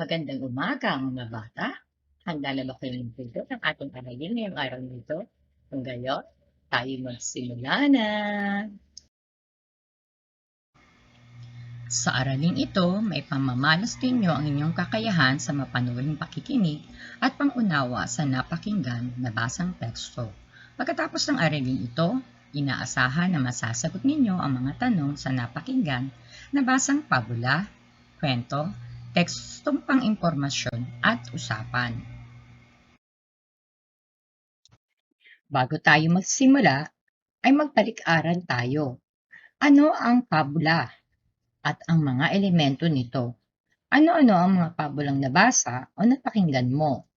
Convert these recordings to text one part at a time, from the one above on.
Magandang umaga mga bata. Handa na ba kayong magtugtog ng ating aralin ngayong araw nito? Kung gayon, tayo magsimula na. Sa araling ito, may pamamalas ninyo ang inyong kakayahan sa mapanuring pakikinig at pangunawa sa napakinggan na basang teksto. Pagkatapos ng aralin ito, inaasahan na masasagot ninyo ang mga tanong sa napakinggan na basang pabula, kwento, tekstong pang-impormasyon at usapan. Bago tayo magsimula, ay magbalik-aral tayo. Ano ang pabula at ang mga elemento nito? Ano-ano ang mga pabulang nabasa o napakinggan mo?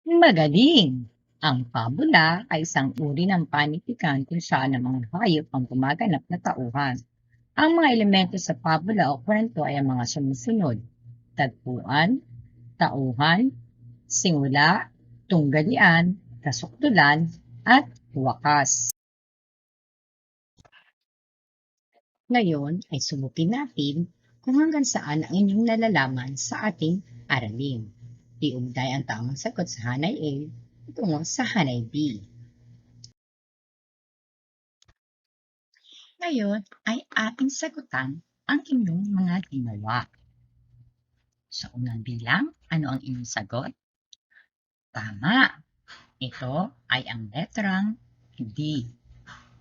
Magaling! Ang pabula ay isang uri ng panitikan kung saan ang mga hayop ang gumaganap na tauhan. Ang mga elemento sa pabula o kwento ay ang mga sumusunod: tagpuan, tauhan, simula, tunggalian, kasukdulan, at wakas. Ngayon ay subukin natin kung hanggang saan ang inyong nalalaman sa ating aralin. Iugnay ang tamang sagot sa hanay A tungo sa hanay B. Ngayon ay ating sagutan ang inyong mga ginawa. Sa unang bilang, ano ang inyong sagot? Tama! Ito ay ang letrang D.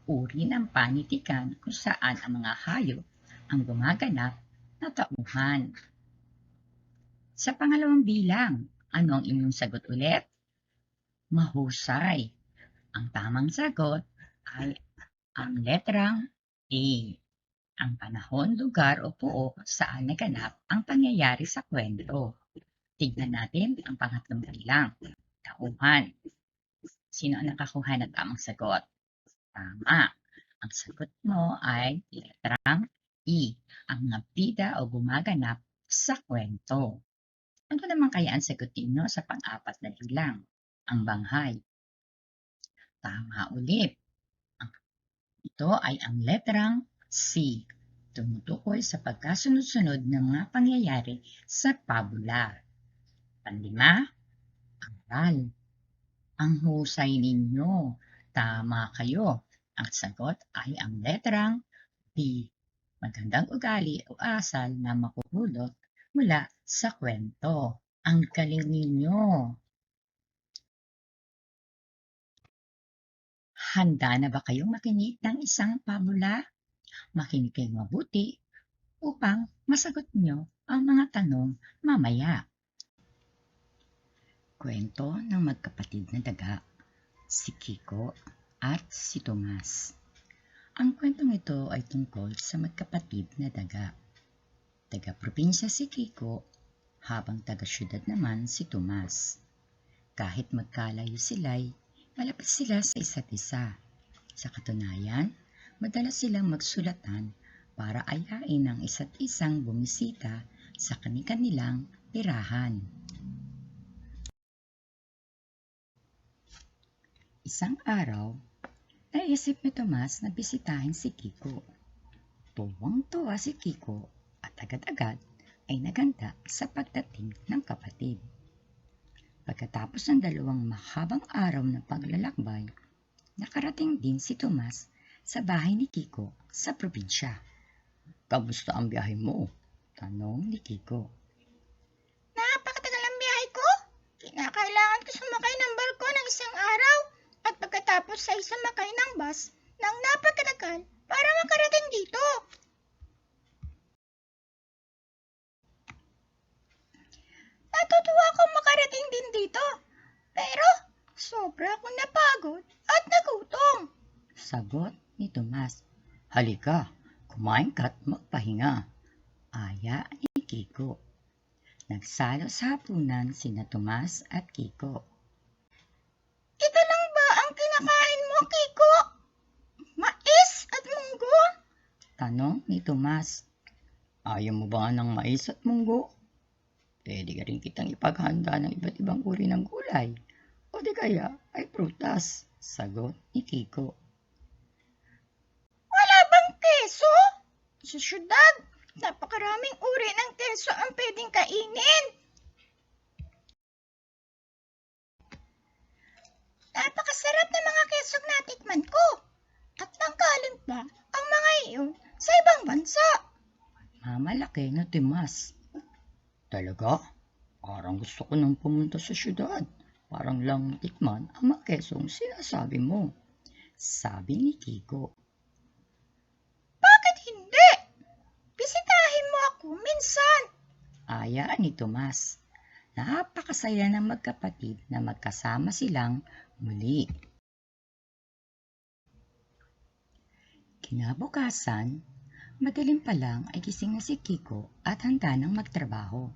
Uri ng panitikan kung saan ang mga hayop ang gumaganap na tauhan. Sa pangalawang bilang, ano ang inyong sagot ulit? Mahusay. Ang tamang sagot ay ang letrang A. Ang panahon, lugar o puo saan naganap ang pangyayari sa kwento. Tignan natin ang pangatlong bilang. Tauhan. Sino ang nakakuha ng tamang sagot? Tama. Ang sagot mo ay letrang E. Ang mga bida o gumaganap sa kwento. Ano naman kaya ang sagot ninyo sa pang-apat na bilang? Ang banghay. Tama ulit. Ito ay ang letrang C. Tumutukoy sa pagkasunod-sunod ng mga pangyayari sa pabula. Panlima, aral. Ang husay ninyo. Tama kayo. Ang sagot ay ang letrang B. Magandang ugali o asal na makuhulot mula sa kwento. Ang galing ninyo. Handa na ba kayong makinig ng isang pabula? Makinig kayong mabuti upang masagot nyo ang mga tanong mamaya. Kwento ng magkapatid na daga, si Kiko at si Tomas. Ang kwentong ito ay tungkol sa magkapatid na daga. Taga-probinsya si Kiko, habang taga-syudad naman si Tomas. Kahit magkalayo sila'y malapit sila sa isa't isa. Sa katunayan, madalas silang magsulatan para ayain ang isa't isang bumisita sa kani-kanilang tirahan. Isang araw, naisip ni Tomas na bisitahin si Kiko. Tuwang-tuwa si Kiko at agad-agad ay naganda sa pagdating ng kapatid. Pagkatapos ng dalawang mahabang araw ng paglalakbay, nakarating din si Tomas sa bahay ni Kiko sa probinsya. "Kamusta ang biyahe mo?" tanong ni Kiko. "Napakatagal ang biyahe ko. Kinakailangan ko sumakay ng barko ng isang araw at pagkatapos ay sumakay ng bus ng napakatagal para makarating dito." "Natutuwa akong makarating din dito, pero sobra akong napagod at nagutom," sagot ni Tomas. "Halika, kumain ka at magpahinga," aya ni Kiko. Nagsalo sa hapunan sina Tomas at Kiko. "Ito lang ba ang kinakain mo, Kiko? Mais at munggo?" tanong ni Tomas. "Ayaw mo ba ng mais at munggo? Pwede ka rin kitang ipaghanda ng iba't ibang uri ng gulay o di kaya ay prutas," sagot ni Kiko. "Wala bang keso? Sa syudad, Napakaraming uri ng keso ang pwedeng kainin. Napakasarap ng mga kesong natikman ko. At nanggaling pa ang mga iyon sa ibang bansa. Mamalaki na Timas. Talaga? Parang gusto ko nang pumunta sa syudad. Parang lang tikman ang mga kesong sinasabi mo. Sabi ni Kiko. Bakit hindi? Bisitahin mo ako minsan. Aya ni Tomas. Napakasaya ng magkapatid na magkasama silang muli. Kinabukasan, madaling pa lang ay gising na si Kiko at handa nang magtrabaho.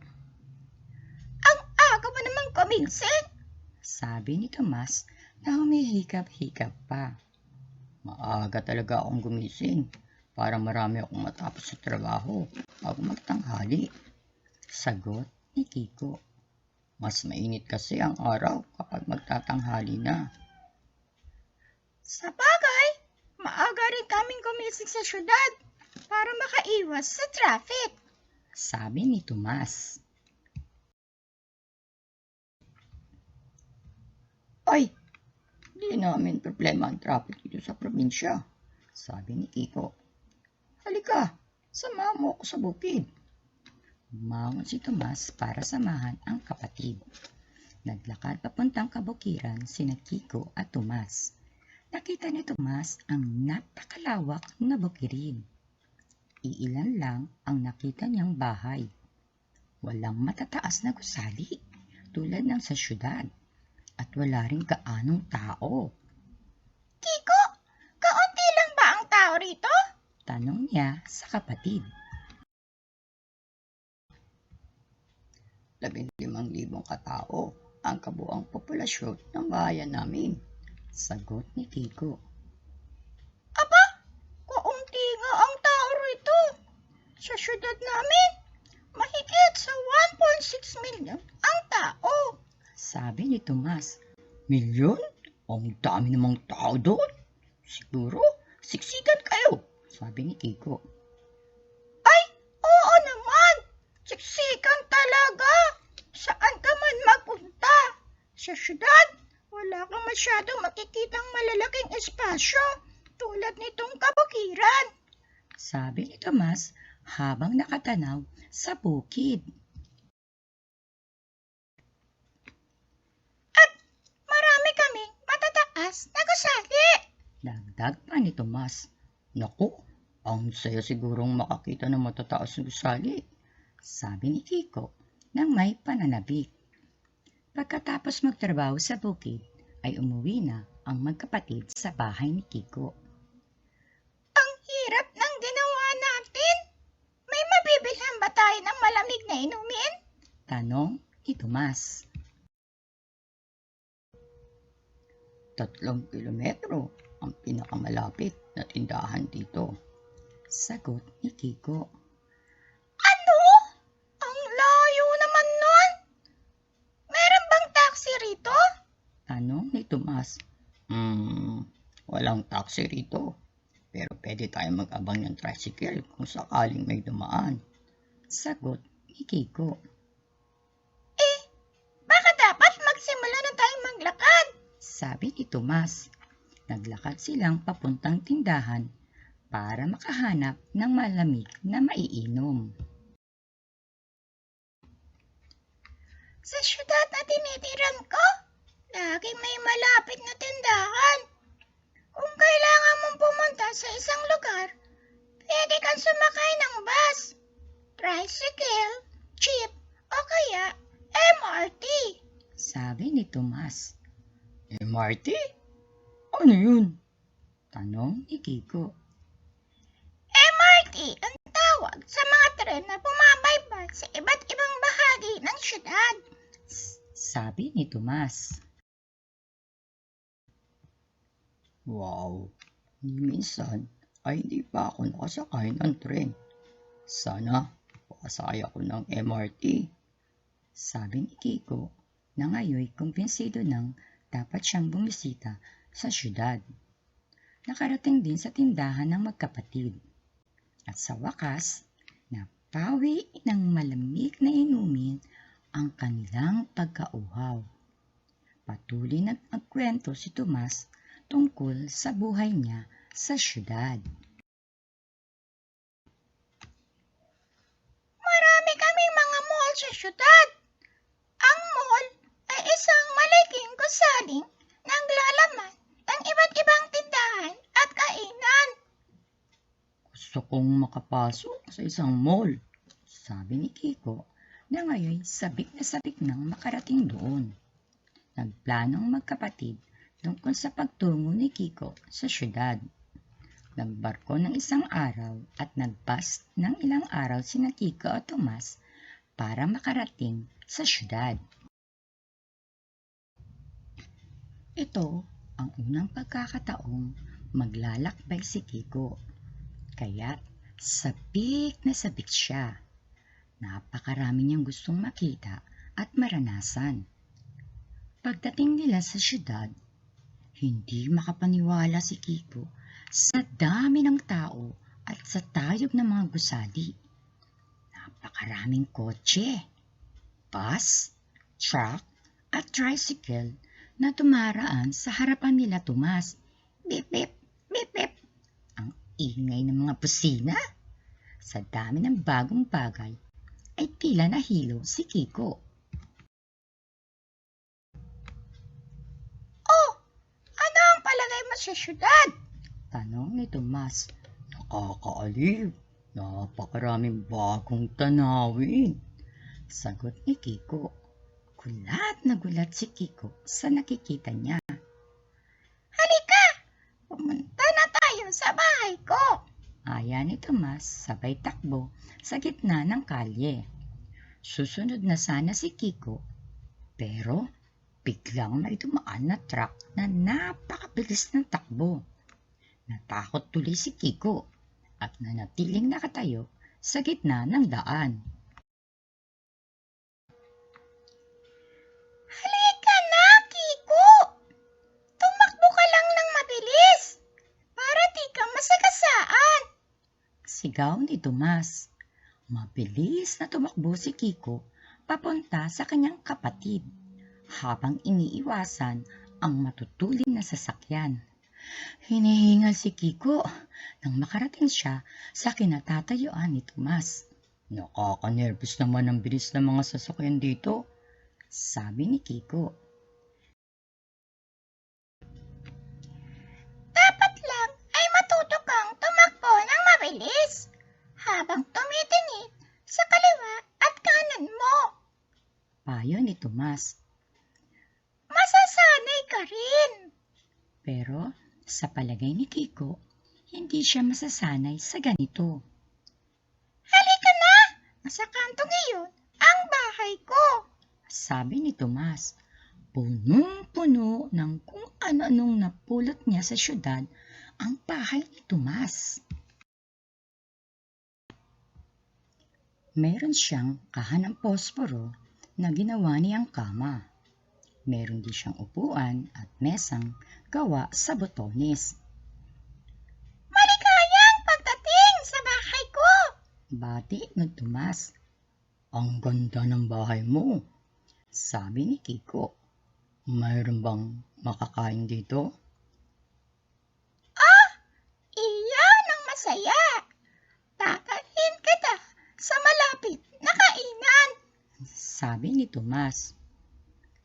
Ang aga mo namang kumising. Sabi ni Tomas na humihikap-hikap pa. Maaga talaga akong gumising para marami akong matapos sa trabaho bago magtanghali. Sagot ni Kiko. Mas mainit kasi ang araw kapag magtatanghali na. Sa bagay, maaga rin kaming gumising sa syudad para makaiwas sa traffic. Sabi ni Tomas. Ay, hindi namin problema ang traffic dito sa probinsya. Sabi ni Kiko. Halika, samahan mo ako sa bukid. Umangon si Tomas para samahan ang kapatid. Naglakad papuntang kabukiran sina Kiko at Tomas. Nakita ni Tomas ang napakalawak na bukirin. Iilan lang ang nakita niyang bahay. Walang matataas na gusali tulad ng sa syudad at wala ring gaanong tao. Kiko, kaunti lang ba ang tao rito? Tanong niya sa kapatid. 15,000 katao ang kabuang populasyon ng bayan namin. Sagot ni Kiko. Aba, kaunti nga ang tao rito. Sa syudad namin, mahigit sa 1.6 million ang tao. Sabi ni Tomas. Milyon? Ang dami namang tao doon. Siguro, siksikan kayo. Sabi ni Kiko. Ay, oo naman. Siksikan talaga. Saan ka man magpunta? Sa syudad, wala kang masyadong makikitang malalaking espasyo tulad nitong kabukiran. Sabi ni Tomas habang nakatanaw sa bukid. At marami kaming matataas na gusali. Dagdag pa ni Tomas. Naku, ang saya sigurong makakita ng matataas na gusali. Sabi ni Kiko nang may pananabik. Pagkatapos magtrabaho sa bukid, ay umuwi na ang magkapatid sa bahay ni Kiko. Ang hirap ng ginawa natin. May mabibilhan ba tayo ng malamig na inumin? Tanong ni Tomas. 3 kilometro ang pinakamalapit na tindahan dito. Sagot ni Kiko. Ano? Ang layo naman nun. Meron bang taxi rito? Tanong ni Tomas. Walang taxi rito. Pero pwede tayong mag-abang ng tricycle kung sakaling may dumaan. Sagot ni Kiko. Baka dapat magsimula na tayong maglakad. Sabi ni Tomas. Naglakad silang papuntang tindahan para makahanap ng malamig na maiinom. Sa syudad na tinitiran ko, laging may malapit na tindahan. Kung kailangan mong pumunta sa isang lugar, pwede kang sumakay ng bus, tricycle, jeep, o kaya MRT. Sabi ni Tomas. MRT? Ano yun? Tanong ni Kiko. MRT ang tawag sa mga tren na bumabaybay sa iba't ibang bahagi ng syudad. Sabi ni Tomas. Wow, minsan ay hindi pa ako nakasakay ng tren. Sana makasakay ako ng MRT. Sabi ni Kiko na ngayon kumbinsido nang dapat siyang bumisita sa syudad. Nakarating din sa tindahan ng magkapatid. At sa wakas, Pawi ng malamig na inumin ang kanilang pagkauhaw. Patuloy na magkwento si Tomas tungkol sa buhay niya sa syudad. Marami kaming mga mall sa syudad. Ang mall ay isang malaking gusaling na naglalaman ng iba't ibang tindahan at kainan. Gusto kong makapasok sa isang mall, sabi ni Kiko na ngayon sabik nang makarating doon. Nagplanong magkapatid tungkol sa pagtungo ni Kiko sa syudad. Nagbarko ng isang araw at nagbus ng ilang araw sina Kiko at Tomas para makarating sa syudad. Ito ang unang pagkakataong maglalakbay si Kiko, kaya't sabik na sabik siya. Napakarami niyang gustong makita at maranasan. Pagdating nila sa syudad, hindi makapaniwala si Kiko sa dami ng tao at sa tayog ng mga gusali. Napakaraming kotse, bus, truck at tricycle na tumaraan sa harapan nila Tomas. Bip bip, bip bip. Ang ingay ng mga busina. Sa dami ng bagong bagay ay tila nahilo si Kiko. Oh, ano ang palagay mo sa syudad? Tanong ni Tomas. Nakakaaliw. Napakaraming bagong tanawin. Sagot ni Kiko. Gulat na gulat si Kiko sa nakikita niya. Halika, pumunta na tayo sa bahay ko. Aya ni Tomas sabay takbo sa gitna ng kalye. Susunod na sana si Kiko, pero biglang may dumaan na truck na napakabilis ng takbo. Natakot tuloy si Kiko at nanatiling nakatayo sa gitna ng daan. Halika na, Kiko. Tumakbo ka lang ng mabilis para di ka masagasaan. Sigaw ni Tomas. Mabilis na tumakbo si Kiko papunta sa kanyang kapatid habang iniiwasan ang matutuling na sasakyan. Hinihingal si Kiko nang makarating siya sa kinatatayuan ni Tomas. Nakakanervous naman ang bilis ng mga sasakyan dito, sabi ni Kiko. Dapat lang ay matuto kang tumakbo ng mabilis habang tumitingin sa kaliwa at kanan mo. Payo ni Tomas. Masasanay ka rin. Pero sa palagay ni Kiko, hindi siya masasanay sa ganito. Halika na, nasa kanto ngayon ang bahay ko. Sabi ni Tomas. Punong-puno ng kung ano-anong napulot niya sa syudad ang bahay ni Tomas. Meron siyang kahan ng posporo na ginawa niyang kama. Meron din siyang upuan at mesang gawa sa botones. Maligayang pagdating sa bahay ko. Bati ni Tomas. Ang ganda ng bahay mo, sabi ni Kiko. Mayroon bang makakain dito? Iyan ang masaya. Tatalhin kita sa malapit na kainan. Sabi ni Tomas.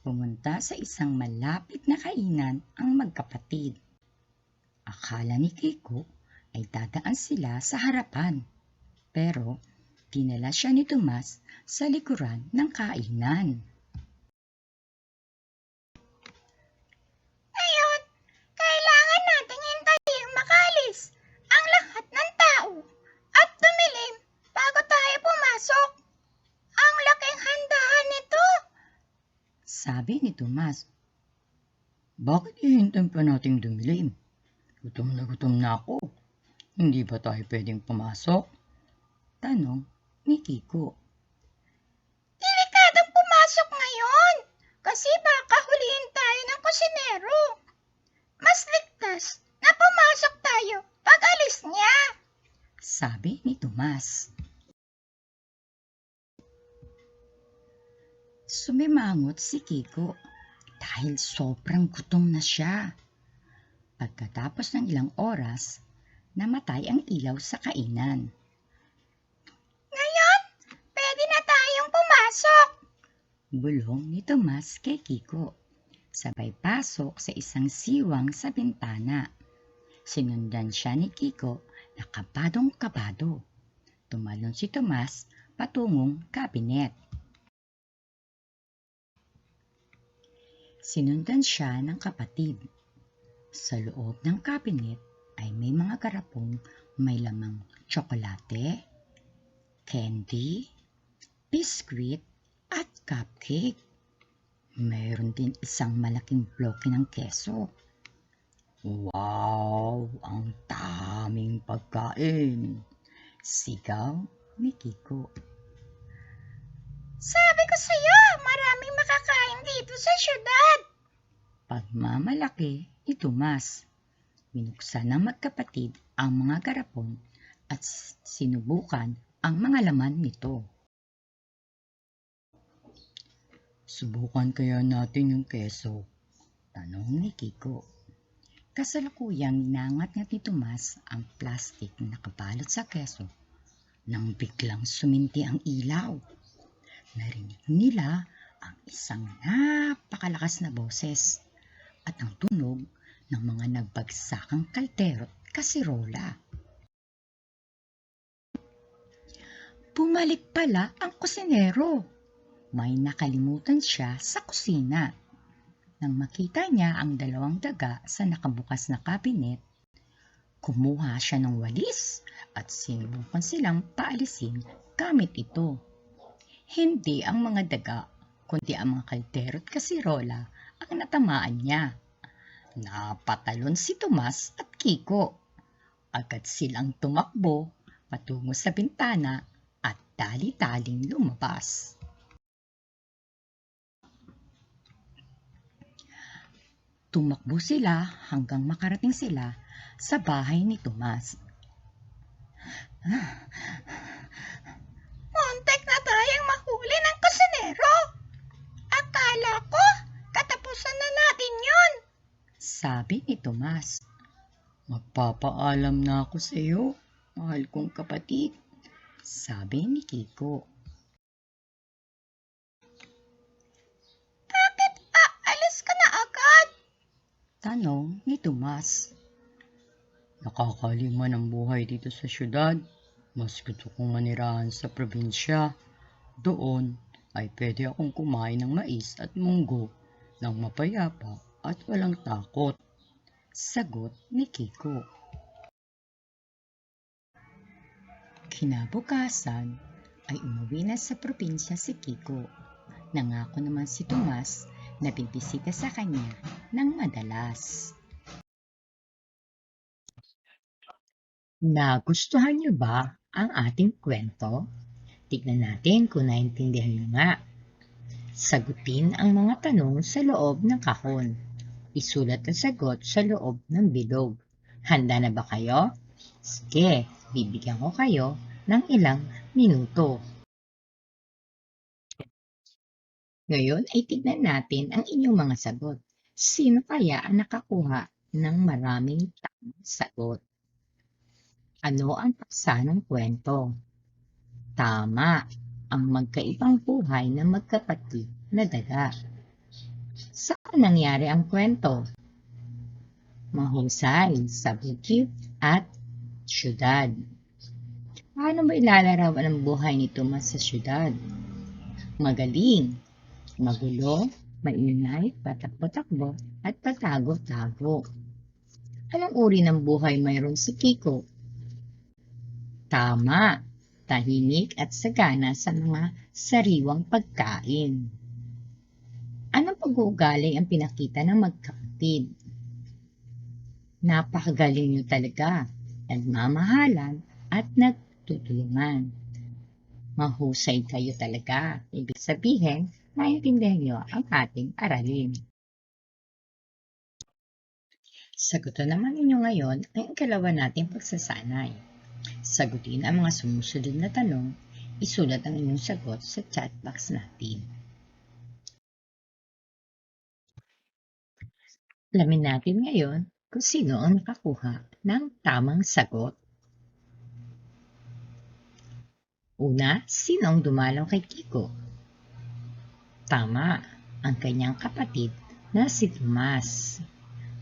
Pumunta sa isang malapit na kainan ang magkapatid. Akala ni Kiko ay dadaan sila sa harapan. Pero dinala siya ni Tomas sa likuran ng kainan. Ngayon, kailangan nating hintayin makalis ang lahat ng tao at dumilim bago tayo pumasok. Ang laking handaan nito. Sabi ni Tomas. Bakit ihintayin pa nating dumilim? Gutom na ako. Hindi ba tayo pwedeng pumasok? Tanong ni Kiko. Delikadong pumasok ngayon kasi baka huliin tayo ng kusinero. Mas ligtas na pumasok tayo pag alis niya. Sabi ni Tomas. Sumimangot si Kiko dahil sobrang gutom na siya. Pagkatapos ng ilang oras, namatay ang ilaw sa kainan. Ngayon, pwede na tayong pumasok. Bulong ni Tomas kay Kiko. Sabay pasok sa isang siwang sa bintana. Sinundan siya ni Kiko na kabadong-kabado. Tumalon si Tomas patungong kabinet. Sinundan siya ng kapatid. Sa loob ng kabinet ay may mga garapong may lamang tsokolate, candy, biskwit at cupcake. Mayroon din isang malaking bloke ng keso. Wow! Ang daming pagkain! Sigaw ni Kiko. Sabi ko sa'yo, maraming makakain dito sa syudad. Pagmamalaki ni Tomas. Binuksan ng magkapatid ang mga garapon at sinubukan ang mga laman nito. Subukan kaya natin yung keso? Tanong ni Kiko. Kasalukuyang inangat-ngat ni Tomas ang plastik na nakabalot sa keso nang biglang suminti ang ilaw. Narinig nila ang isang napakalakas na boses at ang tunog ng mga nagbagsakang kaldero at kasirola. Bumalik pala ang kusinero. May nakalimutan siya sa kusina. Nang makita niya ang dalawang daga sa nakabukas na kabinet, kumuha siya ng walis at sinubukan silang paalisin gamit ito. Hindi ang mga daga, kundi ang mga kaldero at kasirola ang natamaan niya. Napatalon si Tomas at Kiko. Agad silang tumakbo patungo sa bintana at dali-daling lumabas. Tumakbo sila hanggang makarating sila sa bahay ni Tomas. Muntik na tayong mahuli ng kusinero. Akala ko, katapusan na natin yun. Sabi ni Tomas. Magpapaalam na ako sa iyo, mahal kong kapatid. Sabi ni Kiko. Bakit aalis ka na agad? Tanong ni Tomas. Nakakalima ng buhay dito sa syudad. Mas gusto kong manirahan sa probinsya. Doon ay pwede akong kumain ng mais at munggo ng mapayapa at walang takot. Sagot ni Kiko. Kinabukasan ay umuwi na sa probinsya si Kiko. Nangako naman si Tomas na bibisita sa kanya ng madalas. Nagustuhan niyo ba ang ating kwento? Tignan natin kung naintindihan niyo nga. Sagutin ang mga tanong sa loob ng kahon. Isulat ang sagot sa loob ng bilog. Handa na ba kayo? Sige, bibigyan ko kayo ng ilang minuto. Ngayon ay tignan natin ang inyong mga sagot. Sino kaya ang nakakuha ng maraming tamang sagot? Ano ang paksa ng kwento? Tama, ang magkaibang buhay ng magkapatid na daga. Saan nangyari ang kwento? Mahusay sa bukid at syudad. Paano ba ilalarawan ang buhay ni Tomas sa syudad? Magaling, magulo, maingay, patakbo-takbo at patago-tago. Anong uri ng buhay mayroon si Kiko? Tama, tahimik at sagana sa mga sariwang pagkain. Anong pag-uugali ang pinakita ng magkapatid? Napakagaling niyo talaga, nagmamahalan at nagtutulungan. Mahusay kayo talaga. Ibig sabihin, naiintindihan niyo ang ating aralin. Sagutan naman ninyo ngayon ang ikalawa nating pagsasanay. Sagutin ang mga sumusunod na tanong, isulat ang inyong sagot sa chat box natin. Alamin natin ngayon kung sino ang nakakuha ng tamang sagot. Una, sino ang dumalaw kay Kiko? Tama, ang kanyang kapatid na si Tomas.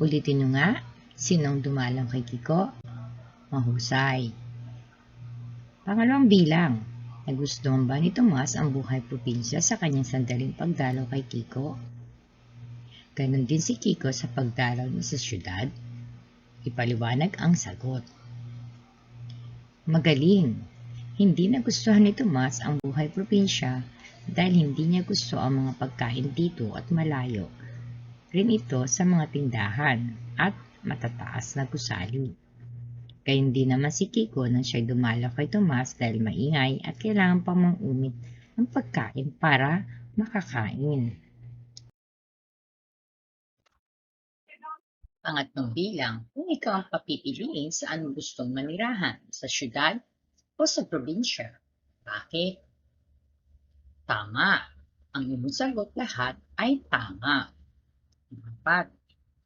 Ulitin nyo nga, sino ang dumalaw kay Kiko? Mahusay. Pangalawang bilang, nagustuhan ba ni Tomas ang buhay probinsya sa kanyang sandaling pagdalaw kay Kiko? Ganon din si Kiko sa pagdalaw niya sa syudad? Ipaliwanag ang sagot. Magaling! Hindi nagustuhan ni Tomas ang buhay probinsya dahil hindi niya gusto ang mga pagkain dito at malayo rin ito sa mga tindahan at matataas na gusali. Gayon din naman si Kiko nang siya'y dumalaw kay Tomas dahil maingay at kailangan pang mangumit ng pagkain para makakain. Pangatlong bilang, kung ikaw ang papipiliin saan mo gustong manirahan, sa syudad o sa probinsya. Bakit? Tama. Ang iyong sagot lahat ay tama. 4.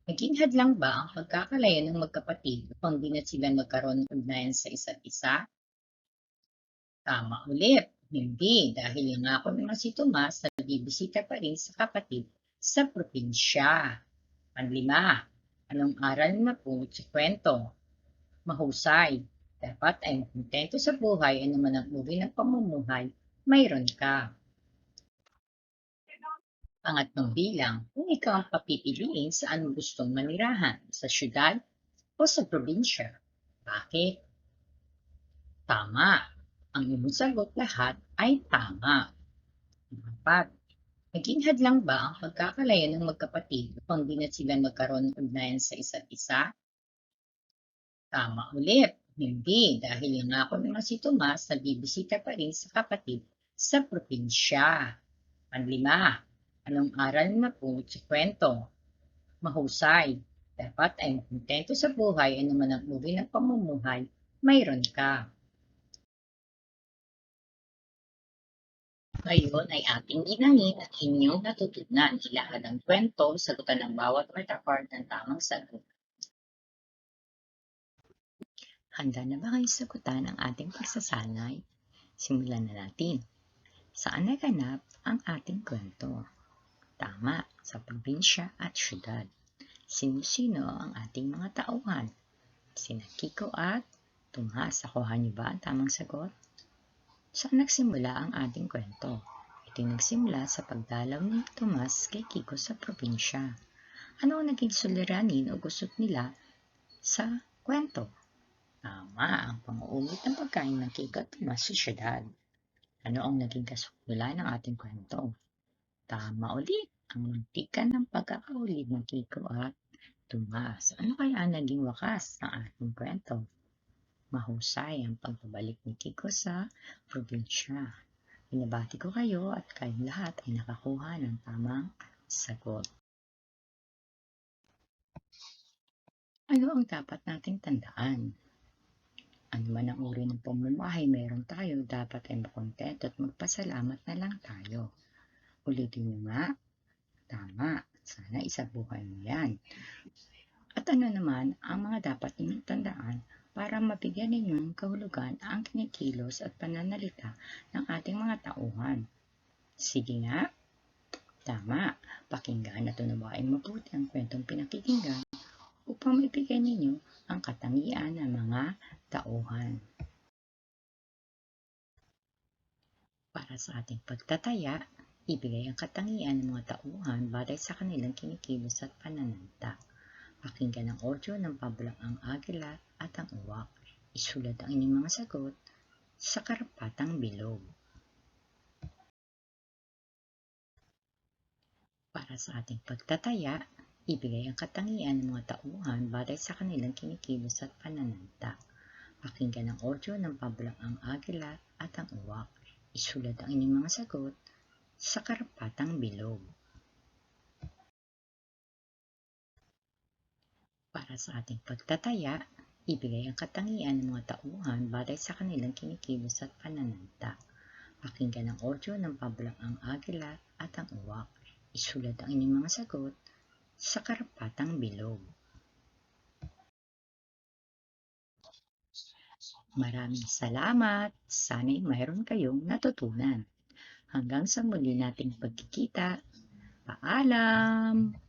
Naging hadlang ba ang pagkakalayo ng magkapatid upang di na sila magkaroon ng ugnayan sa isa't isa? Tama ulit. Hindi, dahil yung ako naman si Tomas na bibisita pa rin sa kapatid sa probinsya. 5. Anong aral na po sa kwento? Mahusay. Dapat ay makontento sa buhay ay naman ang uri ng pamumuhay mayroon ka. Pangatlong bilang, kung ikaw ang papipiliin saan mo gustong manirahan, sa syudad o sa probinsya. Bakit? Tama. Ang iyong sagot lahat ay tama. 4. Naging hadlang ba ang pagkakalayo ng magkapatid upang di na sila magkaroon ng ugnayan sa isa't isa? Tama ulit. Hindi, dahil yung ako naman si Tomas na bibisita pa rin sa kapatid sa probinsya. 5. Anong aral na po sa kwento? Mahusay. Dapat ay makontento sa buhay ay naman ang uri ng pamumuhay mayroon ka. Ngayon ay ating inahin at inyong natutunan. Ilahad ang kwento, sagutan ng bawat metaphor ng tamang sagot. Handa na ba kayo sagutan ang ating pagsasanay? Simulan na natin. Saan naganap ang ating kwento? Tama, sa probinsya at syudad. Sino-sino ang ating mga tauhan? Sina Kiko at Tomas. Nakuha niyo ba ang tamang sagot? Saan nagsimula ang ating kwento? Ito nagsimula sa pagdalaw ni Tomas kay Kiko sa probinsya. Ano ang naging suliranin o gusot nila sa kwento? Tama, ang pang-uumit ng pagkain ng Kiko at Tomas sa syudad. Ano ang naging kasimula ng ating kwento? Tama ulit, ang muntikan ng pagkakahulog ng Kiko at Tomas. Ano kaya ang naging wakas ng ating kwento? Mahusay ang pagbabalik ni Kiko sa probinsya. Binabati ko kayo at kayong lahat ay nakakuha ng tamang sagot. Ano ang dapat nating tandaan? Ano man ang uri ng pamumuhay meron tayo, dapat ay makontento at magpasalamat na lang tayo. Ulitin nyo nga, tama, sana isabuhay mo yan. At ano naman ang mga dapat ninyong tandaan para mabigyan ninyo ng kahulugan ang kinikilos at pananalita ng ating mga tauhan? Sige nga, tama, pakinggan at unawain mabuti ang kwentong pinakikinggan upang maibigay ninyo ang katangian ng mga tauhan. Para sa ating pagtataya, ibigay ang katangian ng mga tauhan batay sa kanilang kinikilos at pananalita. Pakinggan ang audio ng pabulang ang agila at ang uwak. Isulat ang inyong mga sagot sa karapatang bilog. Para sa ating pagtataya, ibigay ang katangian ng mga tauhan batay sa kanilang kinikilos at pananalita. Pakinggan ang audio ng pabulang ang agila at ang uwak. Isulat ang inyong mga sagot sa karapatang bilog. Para sa ating pagtataya, ibigay ang katangian ng mga tauhan batay sa kanilang kinikilos at pananalita. Pakinggan ang audio ng pabulang ang agila at ang uwak. Isulat ang inyong mga sagot sa karapatang bilog. Maraming salamat. Sana'y mayroon kayong natutunan. Hanggang sa muli nating pagkikita. Paalam!